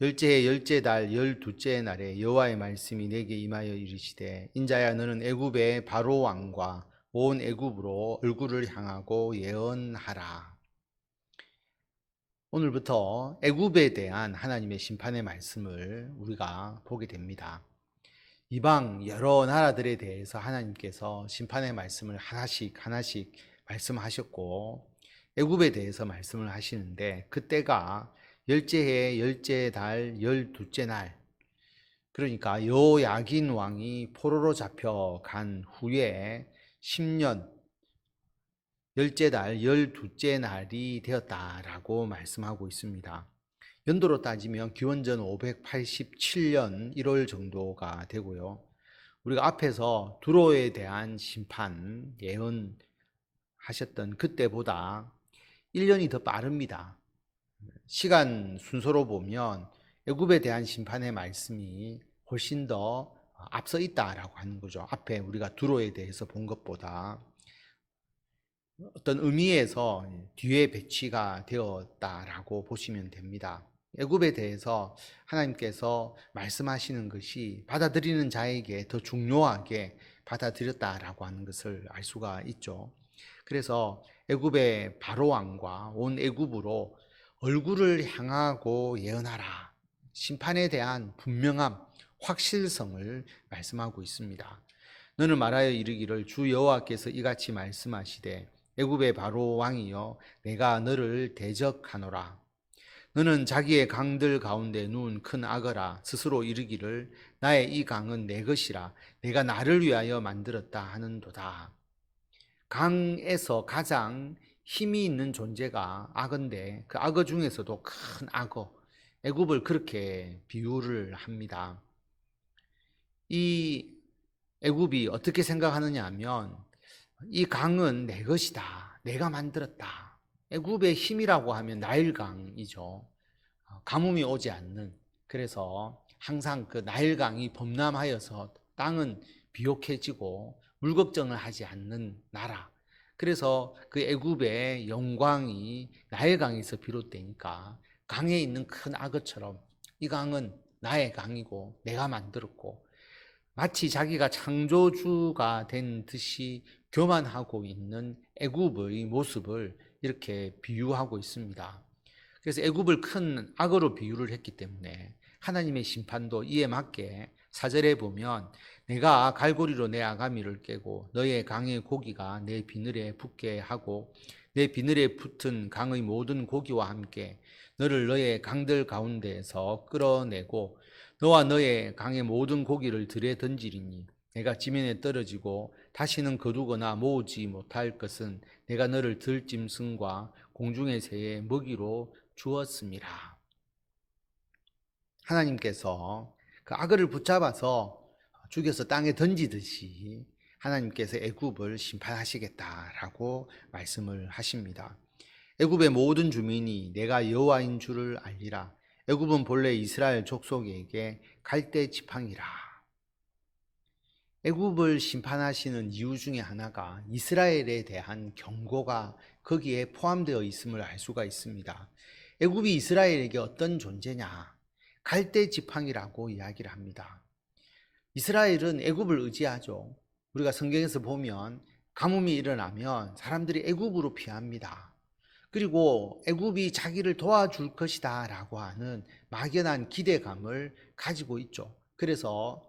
열째 해 열째 달 열두째 날에 여호와의 말씀이 내게 임하여 이르시되 인자야 너는 애굽의 바로 왕과 온 애굽으로 얼굴을 향하고 예언하라. 오늘부터 애굽에 대한 하나님의 심판의 말씀을 우리가 보게 됩니다. 이방 여러 나라들에 대해서 하나님께서 심판의 말씀을 하나씩 말씀하셨고 애굽에 대해서 말씀을 하시는데 그때가 열째 해 열째 달 열두째 날, 그러니까 여호야긴 왕이 포로로 잡혀간 후에 10년 열째 달 열두째 날이 되었다라고 말씀하고 있습니다. 연도로 따지면 기원전 587년 1월 정도가 되고요. 우리가 앞에서 두로에 대한 심판 예언하셨던 그때보다 1년이 더 빠릅니다. 시간 순서로 보면 애굽에 대한 심판의 말씀이 훨씬 더 앞서 있다라고 하는 거죠. 앞에 우리가 두로에 대해서 본 것보다 어떤 의미에서 뒤에 배치가 되었다라고 보시면 됩니다. 애굽에 대해서 하나님께서 말씀하시는 것이 받아들이는 자에게 더 중요하게 받아들였다라고 하는 것을 알 수가 있죠. 그래서 애굽의 바로 왕과 온 애굽으로 얼굴을 향하고 예언하라. 심판에 대한 분명함, 확실성을 말씀하고 있습니다. 너는 말하여 이르기를 주 여호와께서 이같이 말씀하시되 애굽의 바로 왕이여 내가 너를 대적하노라. 너는 자기의 강들 가운데 누운 큰 악어라 스스로 이르기를 나의 이 강은 내 것이라 내가 나를 위하여 만들었다 하는도다. 강에서 가장 힘이 있는 존재가 악어인데 그 악어 중에서도 큰 악어, 애굽을 그렇게 비유를 합니다. 이 애굽이 어떻게 생각하느냐 하면 이 강은 내 것이다. 내가 만들었다. 애굽의 힘이라고 하면 나일강이죠. 가뭄이 오지 않는, 그래서 항상 그 나일강이 범람하여서 땅은 비옥해지고 물 걱정을 하지 않는 나라. 그래서 그 애굽의 영광이 나일강에서 비롯되니까 강에 있는 큰 악어처럼 이 강은 나의 강이고 내가 만들었고 마치 자기가 창조주가 된 듯이 교만하고 있는 애굽의 모습을 이렇게 비유하고 있습니다. 그래서 애굽을 큰 악어로 비유를 했기 때문에 하나님의 심판도 이에 맞게 4절에 보면 내가 갈고리로 내 아가미를 깨고 너의 강의 고기가 내 비늘에 붙게 하고 내 비늘에 붙은 강의 모든 고기와 함께 너를 너의 강들 가운데에서 끌어내고 너와 너의 강의 모든 고기를 들에 던지리니 내가 지면에 떨어지고 다시는 거두거나 모으지 못할 것은 내가 너를 들짐승과 공중의 새의 먹이로 주었습니다. 하나님께서 그 악어를 붙잡아서 죽여서 땅에 던지듯이 하나님께서 애굽을 심판하시겠다라고 말씀을 하십니다. 애굽의 모든 주민이 내가 여호와인 줄을 알리라. 애굽은 본래 이스라엘 족속에게 갈대 지팡이라. 애굽을 심판하시는 이유 중에 하나가 이스라엘에 대한 경고가 거기에 포함되어 있음을 알 수가 있습니다. 애굽이 이스라엘에게 어떤 존재냐? 갈대 지팡이라고 이야기를 합니다. 이스라엘은 애굽을 의지하죠. 우리가 성경에서 보면 가뭄이 일어나면 사람들이 애굽으로 피합니다. 그리고 애굽이 자기를 도와줄 것이다 라고 하는 막연한 기대감을 가지고 있죠. 그래서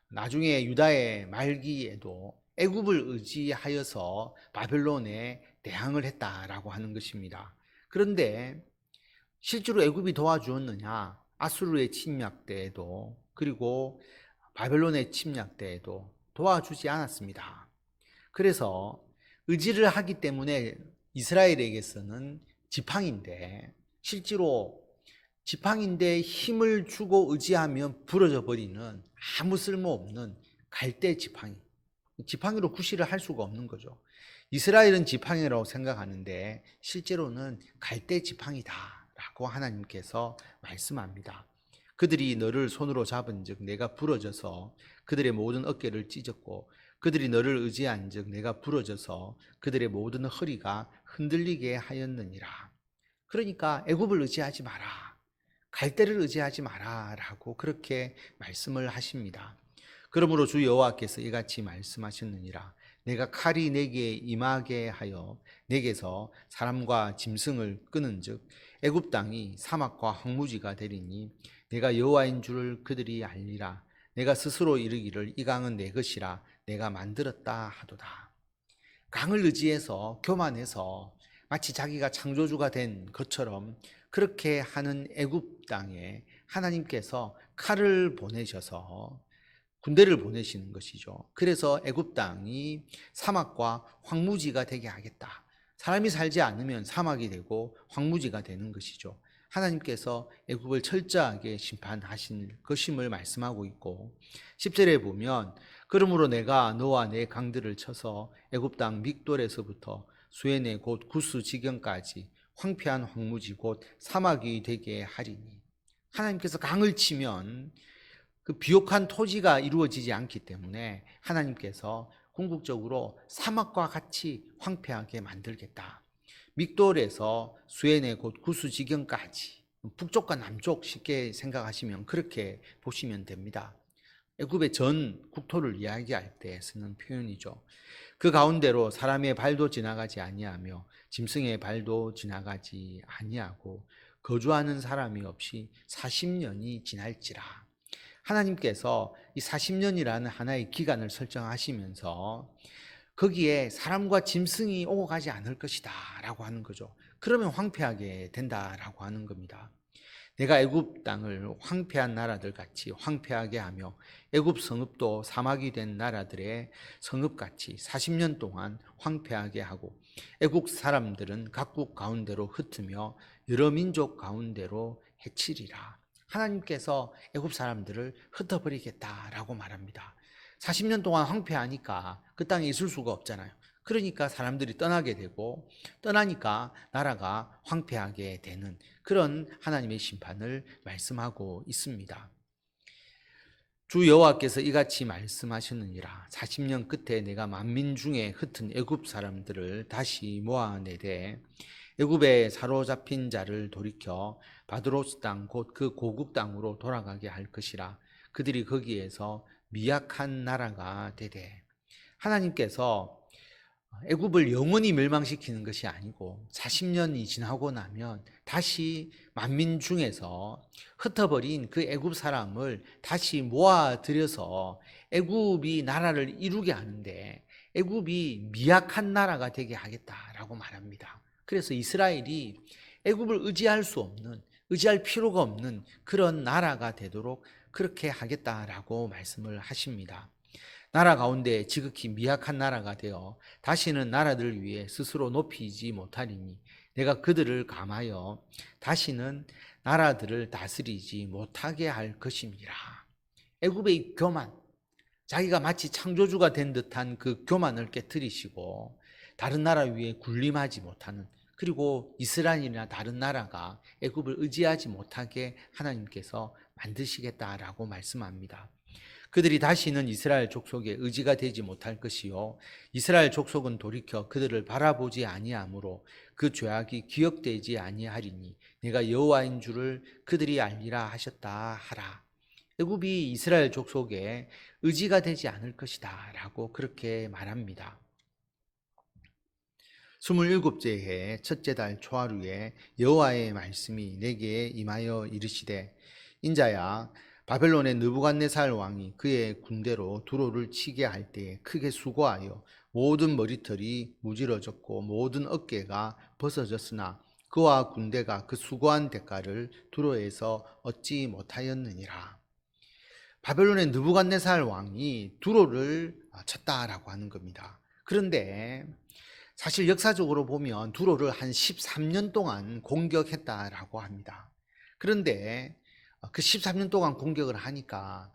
나중에 유다의 말기에도 애굽을 의지하여서 바벨론에 대항을 했다라고 하는 것입니다. 그런데 실제로 애굽이 도와주었느냐? 아수르의 침략 때에도 그리고 바벨론의 침략 때에도 도와주지 않았습니다. 그래서 의지를 하기 때문에 이스라엘에게서는 지팡인데 실제로 지팡인데 힘을 주고 의지하면 부러져 버리는 아무 쓸모없는 갈대 지팡이. 지팡이로 구실을 할 수가 없는 거죠. 이스라엘은 지팡이라고 생각하는데 실제로는 갈대 지팡이다라고 하나님께서 말씀합니다. 그들이 너를 손으로 잡은즉 내가 부러져서 그들의 모든 어깨를 찢었고 그들이 너를 의지한즉 내가 부러져서 그들의 모든 허리가 흔들리게 하였느니라. 그러니까 애굽을 의지하지 마라. 갈대를 의지하지 마라라고 그렇게 말씀을 하십니다. 그러므로 주 여호와께서 이같이 말씀하셨느니라. 내가 칼이 내게 임하게 하여 내게서 사람과 짐승을 끄는즉 애굽 땅이 사막과 황무지가 되리니 내가 여호와인 줄을 그들이 알리라. 내가 스스로 이르기를 이 강은 내 것이라 내가 만들었다 하도다. 강을 의지해서 교만해서 마치 자기가 창조주가 된 것처럼 그렇게 하는 애굽 땅에 하나님께서 칼을 보내셔서 군대를 보내시는 것이죠. 그래서 애굽 땅이 사막과 황무지가 되게 하겠다. 사람이 살지 않으면 사막이 되고 황무지가 되는 것이죠. 하나님께서 애굽을 철저하게 심판하신 것임을 말씀하고 있고 10절에 보면 그러므로 내가 너와 내 강들을 쳐서 애굽 땅 믹돌에서부터 수에네 곧 구스 지경까지 황폐한 황무지 곧 사막이 되게 하리니 하나님께서 강을 치면 그 비옥한 토지가 이루어지지 않기 때문에 하나님께서 궁극적으로 사막과 같이 황폐하게 만들겠다. 믹돌에서 수에네 곧 구스 지경까지 북쪽과 남쪽 쉽게 생각하시면 그렇게 보시면 됩니다. 애굽의 전 국토를 이야기할 때 쓰는 표현이죠. 그 가운데로 사람의 발도 지나가지 아니하며 짐승의 발도 지나가지 아니하고 거주하는 사람이 없이 40년이 지날지라. 하나님께서 이 40년이라는 하나의 기간을 설정하시면서 거기에 사람과 짐승이 오고 가지 않을 것이다 라고 하는 거죠. 그러면 황폐하게 된다라고 하는 겁니다. 내가 애굽 땅을 황폐한 나라들 같이 황폐하게 하며 애굽 성읍도 사막이 된 나라들의 성읍같이 40년 동안 황폐하게 하고 애굽 사람들은 각국 가운데로 흩으며 여러 민족 가운데로 해치리라. 하나님께서 애굽 사람들을 흩어버리겠다라고 말합니다. 40년 동안 황폐하니까 그 땅에 있을 수가 없잖아요. 그러니까 사람들이 떠나게 되고 떠나니까 나라가 황폐하게 되는 그런 하나님의 심판을 말씀하고 있습니다. 주 여호와께서 이같이 말씀하셨느니라. 40년 끝에 내가 만민 중에 흩은 애굽 사람들을 다시 모아내되 애굽에 사로잡힌 자를 돌이켜 바드로스 땅 곧 그 고국 땅으로 돌아가게 할 것이라. 그들이 거기에서 미약한 나라가 되되. 하나님께서 애굽을 영원히 멸망시키는 것이 아니고 40년이 지나고 나면 다시 만민 중에서 흩어버린 그 애굽 사람을 다시 모아들여서 애굽이 나라를 이루게 하는데 애굽이 미약한 나라가 되게 하겠다라고 말합니다. 그래서 이스라엘이 애굽을 의지할 수 없는, 의지할 필요가 없는 그런 나라가 되도록 그렇게 하겠다라고 말씀을 하십니다. 나라 가운데 지극히 미약한 나라가 되어 다시는 나라들을 위해 스스로 높이지 못하리니 내가 그들을 감하여 다시는 나라들을 다스리지 못하게 할 것임이라. 애굽의 교만, 자기가 마치 창조주가 된 듯한 그 교만을 깨뜨리시고 다른 나라 위에 군림하지 못하는, 그리고 이스라엘이나 다른 나라가 애굽을 의지하지 못하게 하나님께서 만드시겠다라고 말씀합니다. 그들이 다시는 이스라엘 족속의 의지가 되지 못할 것이요 이스라엘 족속은 돌이켜 그들을 바라보지 아니하므로 그 죄악이 기억되지 아니하리니 내가 여호와인 줄을 그들이 알리라 하셨다 하라. 애굽이 이스라엘 족속의 의지가 되지 않을 것이다 라고 그렇게 말합니다. 27째 해 첫째 달 초하루에 여호와의 말씀이 내게 임하여 이르시되 인자야 바벨론의 느부갓네살 왕이 그의 군대로 두로를 치게 할 때에 크게 수고하여 모든 머리털이 무질어졌고 모든 어깨가 벗어졌으나 그와 군대가 그 수고한 대가를 두로에서 얻지 못하였느니라. 바벨론의 느부갓네살 왕이 두로를 쳤다라고 하는 겁니다. 그런데 사실 역사적으로 보면 두로를 한 13년 동안 공격했다라고 합니다. 그런데 그 13년 동안 공격을 하니까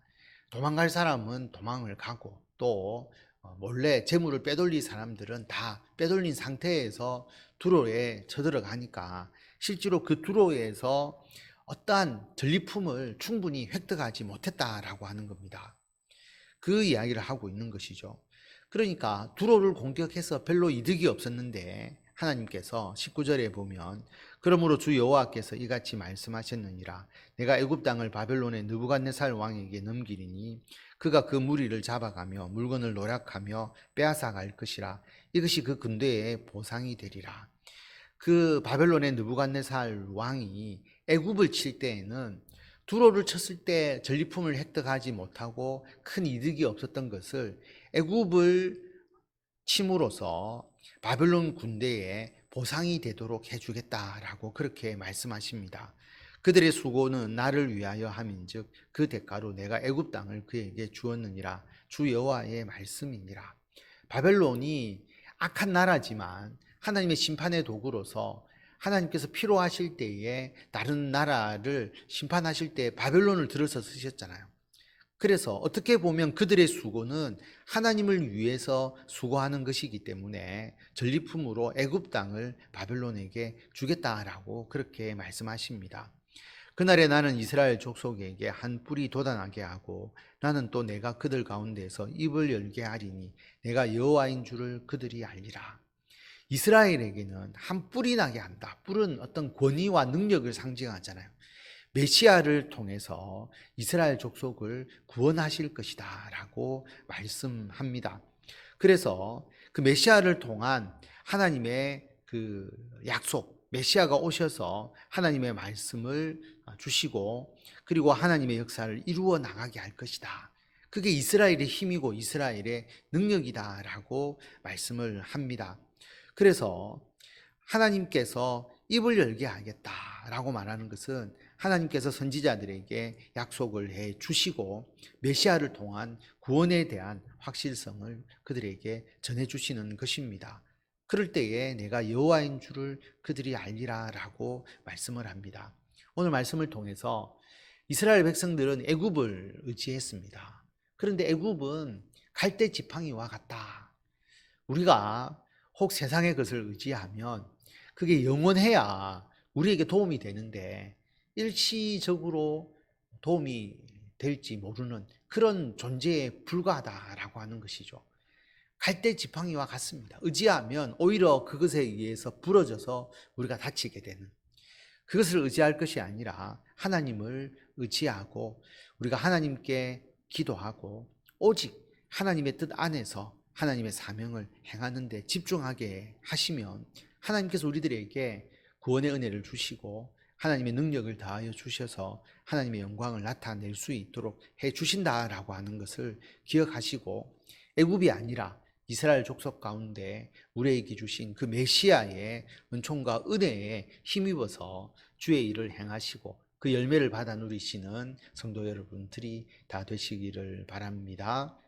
도망갈 사람은 도망을 가고 또 몰래 재물을 빼돌릴 사람들은 다 빼돌린 상태에서 두로에 쳐들어가니까 실제로 그 두로에서 어떠한 전리품을 충분히 획득하지 못했다라고 하는 겁니다. 그 이야기를 하고 있는 것이죠. 그러니까 두로를 공격해서 별로 이득이 없었는데 하나님께서 19절에 보면 그러므로 주 여호와께서 이같이 말씀하셨느니라. 내가 애굽 땅을 바벨론의 느부갓네살 왕에게 넘기리니 그가 그 무리를 잡아가며 물건을 노략하며 빼앗아 갈 것이라. 이것이 그 군대의 보상이 되리라. 그 바벨론의 느부갓네살 왕이 애굽을 칠 때에는 두로를 쳤을 때 전리품을 획득하지 못하고 큰 이득이 없었던 것을 애굽을 침으로써 바벨론 군대에 보상이 되도록 해주겠다라고 그렇게 말씀하십니다. 그들의 수고는 나를 위하여 함인즉 그 대가로 내가 애굽 땅을 그에게 주었느니라. 주 여호와의 말씀이니라. 바벨론이 악한 나라지만 하나님의 심판의 도구로서 하나님께서 필요하실 때에 다른 나라를 심판하실 때 바벨론을 들어서 쓰셨잖아요. 그래서 어떻게 보면 그들의 수고는 하나님을 위해서 수고하는 것이기 때문에 전리품으로 애굽 땅을 바벨론에게 주겠다라고 그렇게 말씀하십니다. 그날에 나는 이스라엘 족속에게 한 뿔이 돋아나게 하고 나는 또 내가 그들 가운데서 입을 열게 하리니 내가 여호와인 줄을 그들이 알리라. 이스라엘에게는 한 뿔이 나게 한다. 뿔은 어떤 권위와 능력을 상징하잖아요. 메시아를 통해서 이스라엘 족속을 구원하실 것이다 라고 말씀합니다. 그래서 그 메시아를 통한 하나님의 그 약속, 메시아가 오셔서 하나님의 말씀을 주시고 그리고 하나님의 역사를 이루어 나가게 할 것이다. 그게 이스라엘의 힘이고 이스라엘의 능력이다 라고 말씀을 합니다. 그래서 하나님께서 입을 열게 하겠다라고 말하는 것은 하나님께서 선지자들에게 약속을 해 주시고 메시아를 통한 구원에 대한 확실성을 그들에게 전해 주시는 것입니다. 그럴 때에 내가 여호와인 줄을 그들이 알리라라고 말씀을 합니다. 오늘 말씀을 통해서 이스라엘 백성들은 애굽을 의지했습니다. 그런데 애굽은 갈대 지팡이와 같다. 우리가 혹 세상의 것을 의지하면 그게 영원해야 우리에게 도움이 되는데 일시적으로 도움이 될지 모르는 그런 존재에 불과하다라고 하는 것이죠. 갈대 지팡이와 같습니다. 의지하면 오히려 그것에 의해서 부러져서 우리가 다치게 되는, 그것을 의지할 것이 아니라 하나님을 의지하고 우리가 하나님께 기도하고 오직 하나님의 뜻 안에서 하나님의 사명을 행하는 데 집중하게 하시면 하나님께서 우리들에게 구원의 은혜를 주시고 하나님의 능력을 다하여 주셔서 하나님의 영광을 나타낼 수 있도록 해 주신다라고 하는 것을 기억하시고 애굽이 아니라 이스라엘 족속 가운데 우리에게 주신 그 메시아의 은총과 은혜에 힘입어서 주의 일을 행하시고 그 열매를 받아 누리시는 성도 여러분들이 다 되시기를 바랍니다.